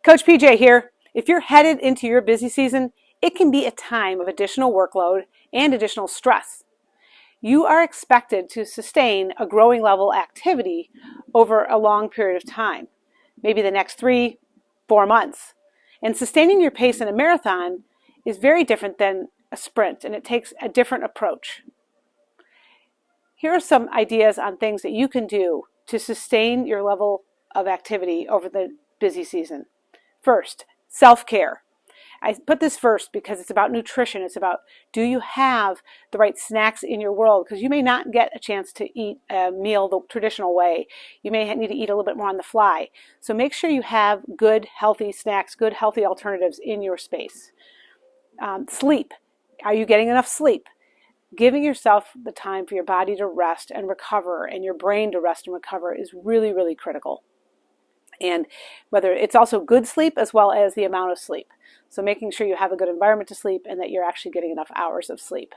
Coach PJ here. If you're headed into your busy season, it can be a time of additional workload and additional stress. You are expected to sustain a growing level activity over a long period of time, maybe the next 3-4 months. And sustaining your pace in a marathon is very different than a sprint, and it takes a different approach. Here are some ideas on things that you can do to sustain your level of activity over the busy season. First, self-care. I put this first because it's about nutrition. It's about, do you have the right snacks in your world? Because you may not get a chance to eat a meal the traditional way. You may need to eat a little bit more on the fly. So make sure you have good, healthy snacks, good, healthy alternatives in your space. Sleep. Are you getting enough sleep? Giving yourself the time for your body to rest and recover and your brain to rest and recover is really, really critical. And whether it's also good sleep as well as the amount of sleep. So making sure you have a good environment to sleep and that you're actually getting enough hours of sleep.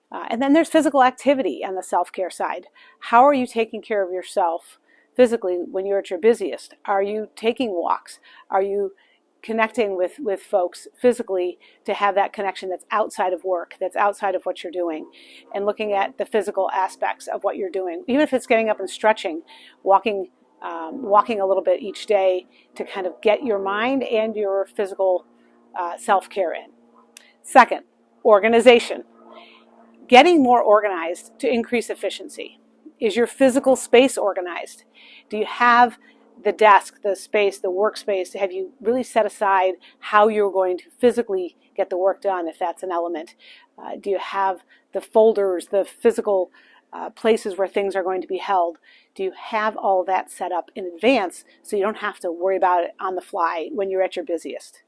And then there's physical activity on the self-care side. How are you taking care of yourself physically when you're at your busiest? Are you taking walks? Are you connecting with folks physically to have that connection that's outside of work, that's outside of what you're doing, and looking at the physical aspects of what you're doing? Even if it's getting up and stretching, walking a little bit each day to kind of get your mind and your physical self-care in. Second, organization. Getting more organized to increase efficiency. Is your physical space organized? Do you have the desk, the space, the workspace? Have you really set aside how you're going to physically get the work done, if that's an element? Do you have the folders, the physical places where things are going to be held? Do you have all of that set up in advance so you don't have to worry about it on the fly when you're at your busiest?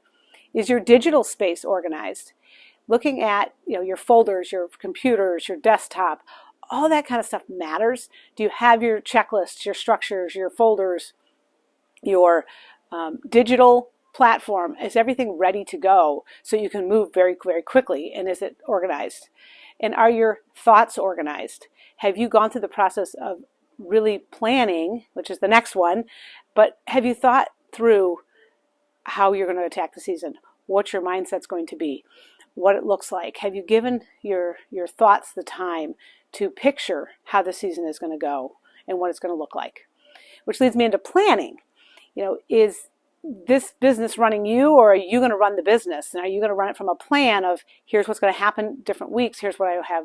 Is your digital space organized? Looking at your folders, your computers, your desktop, all that kind of stuff matters. Do you have your checklists, your structures, your folders, your digital platform? Is everything ready to go so you can move very, very quickly? And is it organized? And are your thoughts organized? Have you gone through the process of really planning, which is the next one, but have you thought through how you're going to attack the season, what your mindset's going to be, what it looks like? Have you given your thoughts the time to picture how the season is going to go and what it's going to look like? Which leads me into planning. Is this business running you, or are you going to run the business? And are you going to run it from a plan of, here's what's going to happen different weeks, here's what I have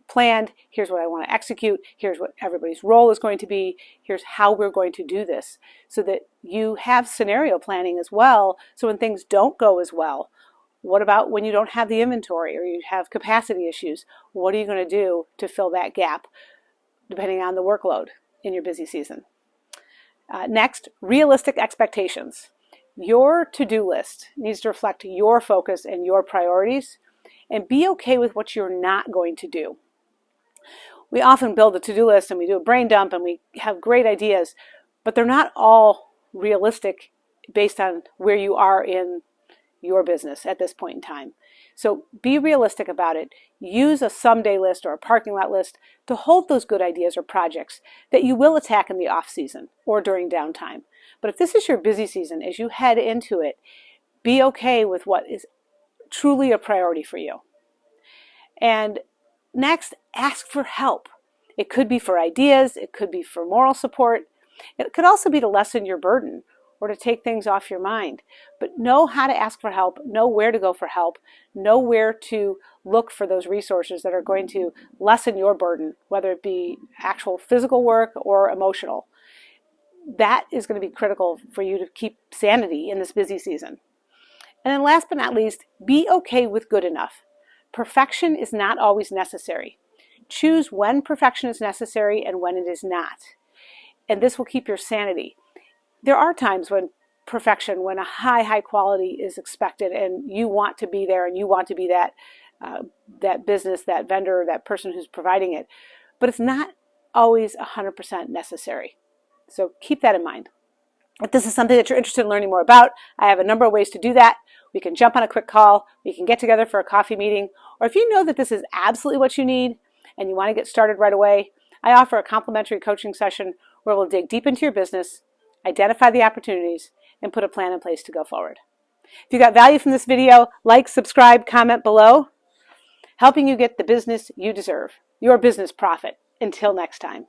planned, here's what I want to execute, here's what everybody's role is going to be, here's how we're going to do this, so that you have scenario planning as well. So when things don't go as well, what about when you don't have the inventory or you have capacity issues? What are you going to do to fill that gap depending on the workload in your busy season? Next, realistic expectations. Your to-do list needs to reflect your focus and your priorities, and be okay with what you're not going to do. We often build a to-do list and we do a brain dump and we have great ideas, but they're not all realistic based on where you are in your business at this point in time. So be realistic about it. Use a someday list or a parking lot list to hold those good ideas or projects that you will attack in the off season or during downtime. But if this is your busy season, as you head into it, be okay with what is truly a priority for you. And next, ask for help. It could be for ideas, it could be for moral support, it could also be to lessen your burden or to take things off your mind. But know how to ask for help, know where to go for help, know where to look for those resources that are going to lessen your burden, whether it be actual physical work or emotional. That is going to be critical for you to keep sanity in this busy season. And then last but not least, be okay with good enough. Perfection is not always necessary. Choose when perfection is necessary and when it is not. And this will keep your sanity. There are times when perfection, when a high quality is expected and you want to be there and you want to be that business, that vendor, that person who's providing it. But it's not always 100% necessary. So keep that in mind. If this is something that you're interested in learning more about, I have a number of ways to do that. We can jump on a quick call, we can get together for a coffee meeting, or if you know that this is absolutely what you need and you want to get started right away, I offer a complimentary coaching session where we'll dig deep into your business, identify the opportunities, and put a plan in place to go forward. If you got value from this video, like, subscribe, comment below, helping you get the business you deserve, your business profit. Until next time.